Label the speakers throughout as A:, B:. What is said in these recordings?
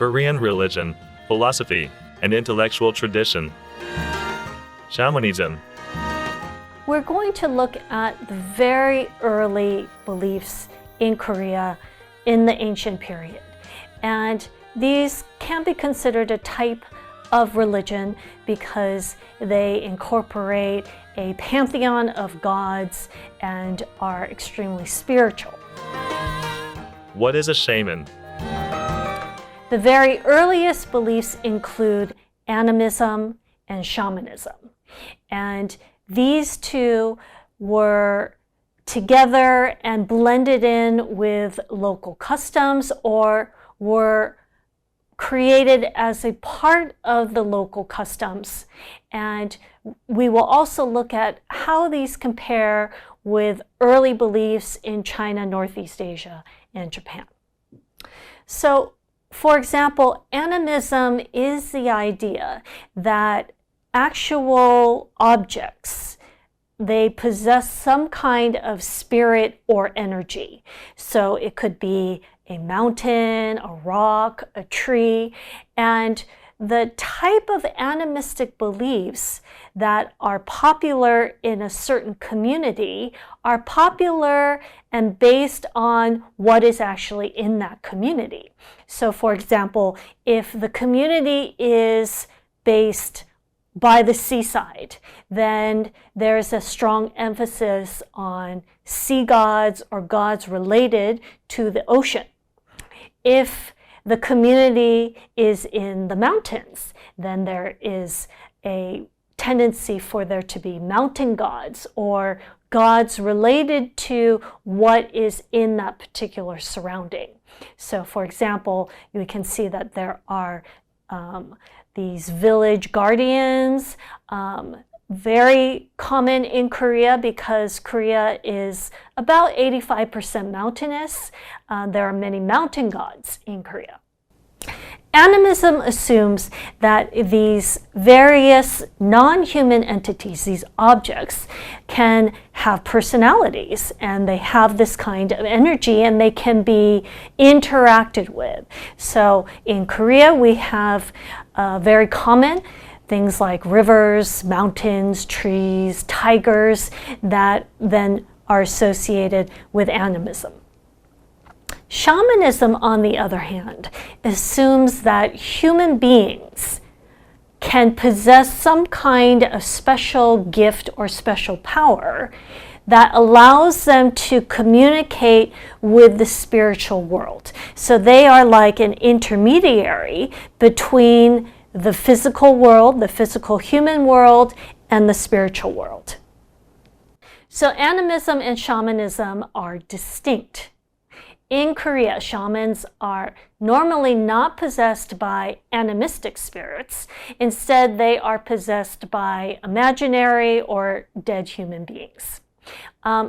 A: Korean religion, philosophy, and intellectual tradition. Shamanism.
B: We're going to look at the very early beliefs in Korea in the ancient period. And these can be considered a type of religion because they incorporate a pantheon of gods and are extremely spiritual.
A: What is a shaman?
B: The very earliest beliefs include animism and shamanism. And these two were together and blended in with local customs or were created as a part of the local customs. And we will also look at how these compare with early beliefs in China, Northeast Asia, and Japan. So, for example, animism is the idea that actual objects, they possess some kind of spirit or energy. So it could be a mountain, a rock, a tree, and the type of animistic beliefs that are popular in a certain community are popular and based on what is actually in that community. So for example, if the community is based by the seaside, then there's a strong emphasis on sea gods or gods related to the ocean. If the community is in the mountains, then there is a tendency for there to be mountain gods or gods related to what is in that particular surrounding. So for example, you can see that there are these village guardians, very common in Korea because Korea is about 85% mountainous. There are many mountain gods in Korea. Animism assumes that these various non-human entities, these objects, can have personalities and they have this kind of energy and they can be interacted with. So in Korea we have very common things like rivers, mountains, trees, tigers that then are associated with animism. Shamanism, on the other hand, assumes that human beings can possess some kind of special gift or special power that allows them to communicate with the spiritual world. So they are like an intermediary between the physical world, the physical human world, and the spiritual world. So animism and shamanism are distinct. In Korea, shamans are normally not possessed by animistic spirits. Instead, they are possessed by imaginary or dead human beings.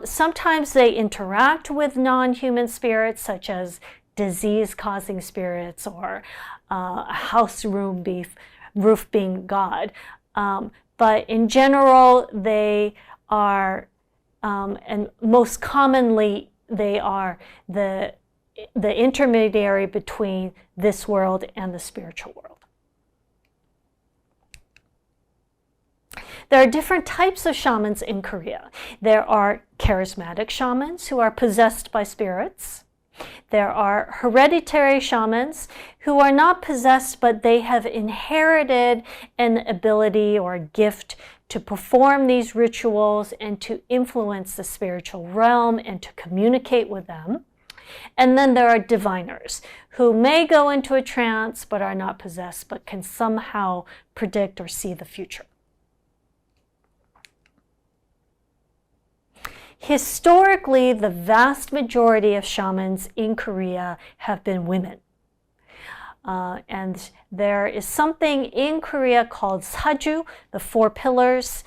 B: Sometimes they interact with non-human spirits, such as disease-causing spirits or a house roof being God. But in general, they are, and most commonly, they are the intermediary between this world and the spiritual world. There are different types of shamans in Korea. There are charismatic shamans who are possessed by spirits. There are hereditary shamans who are not possessed, but they have inherited an ability or a gift to perform these rituals and to influence the spiritual realm and to communicate with them. And then there are diviners who may go into a trance but are not possessed but can somehow predict or see the future. Historically, the vast majority of shamans in Korea have been women. And there is something in Korea called Saju, the four pillars.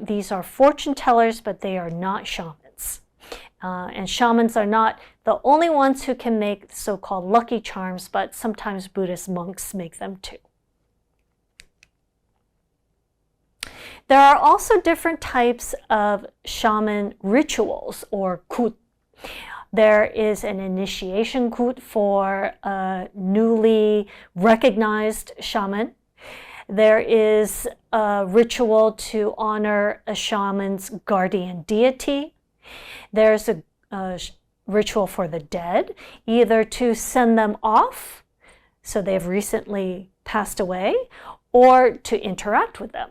B: These are fortune tellers, but they are not shamans. And shamans are not the only ones who can make so-called lucky charms, but sometimes Buddhist monks make them too. There are also different types of shaman rituals, or kut. There is an initiation gut for a newly recognized shaman. There is a ritual to honor a shaman's guardian deity. There's a ritual for the dead, either to send them off, so they've recently passed away, or to interact with them.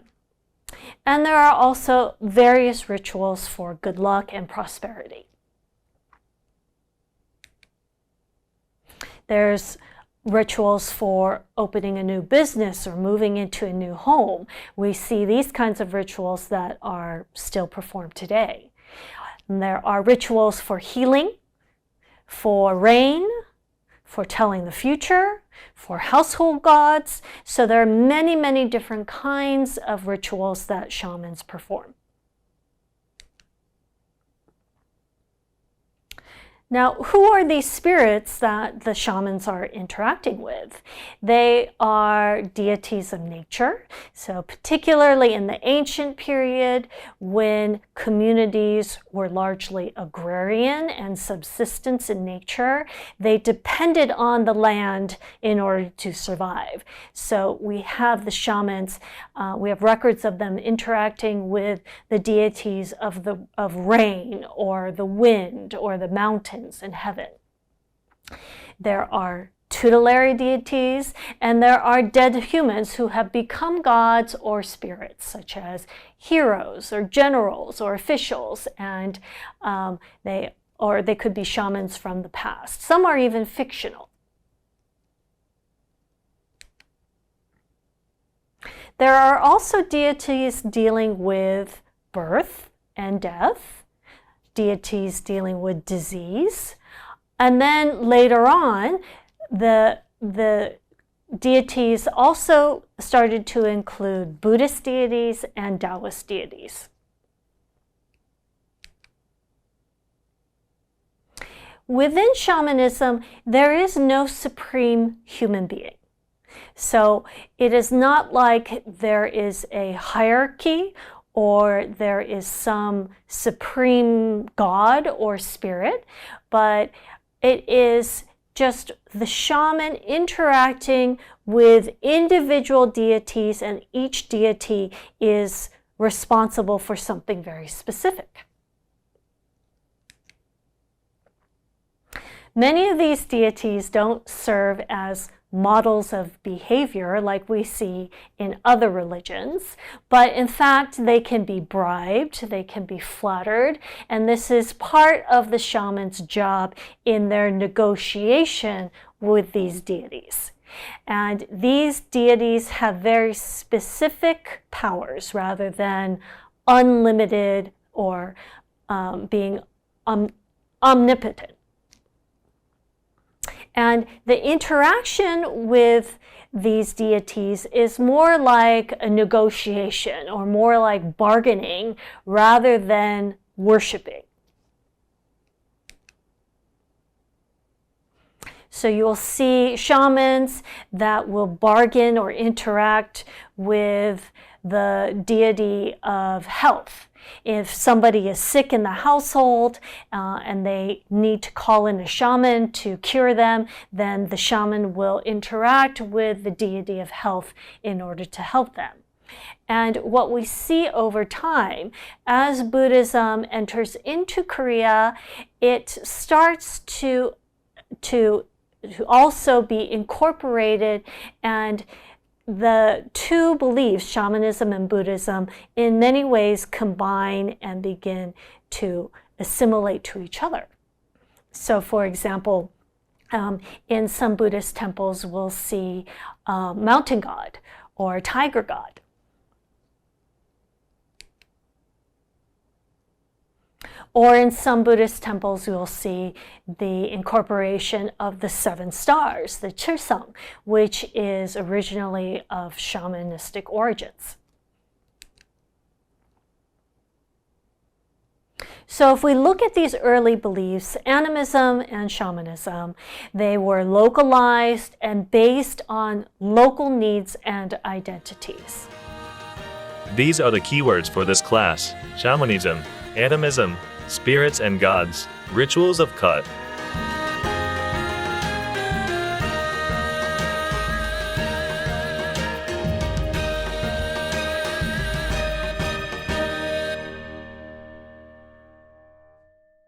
B: And there are also various rituals for good luck and prosperity. There's rituals for opening a new business or moving into a new home. We see these kinds of rituals that are still performed today. And there are rituals for healing, for rain, for telling the future, for household gods. So there are many, many different kinds of rituals that shamans perform. Now, who are these spirits that the shamans are interacting with? They are deities of nature. So particularly in the ancient period, when communities were largely agrarian and subsistence in nature, they depended on the land in order to survive. So we have the shamans, we have records of them interacting with the deities of rain or the wind or the mountains in heaven. There are tutelary deities, and there are dead humans who have become gods or spirits, such as heroes or generals or officials, and they could be shamans from the past. Some are even fictional. There are also deities dealing with birth and death, deities dealing with disease, and then later on, the deities also started to include Buddhist deities and Taoist deities. Within shamanism, there is no supreme human being. So it is not like there is a hierarchy or there is some supreme god or spirit, but it is just the shaman interacting with individual deities, and each deity is responsible for something very specific. Many of these deities don't serve as models of behavior like we see in other religions, but in fact they can be bribed, they can be flattered, and this is part of the shaman's job in their negotiation with these deities. And these deities have very specific powers rather than unlimited or being omnipotent. And the interaction with these deities is more like a negotiation or more like bargaining rather than worshiping. So you'll see shamans that will bargain or interact with the deity of health. If somebody is sick in the household and they need to call in a shaman to cure them, then the shaman will interact with the deity of health in order to help them. And what we see over time, as Buddhism enters into Korea, it starts to also be incorporated, and the two beliefs, shamanism and Buddhism, in many ways combine and begin to assimilate to each other. So for example, in some Buddhist temples we'll see a mountain god or a tiger god. Or in some Buddhist temples, you'll see the incorporation of the 7 stars, the Chilsung, which is originally of shamanistic origins. So if we look at these early beliefs, animism and shamanism, they were localized and based on local needs and identities.
A: These are the keywords for this class: shamanism, animism, Spirits and gods. Rituals of Kut.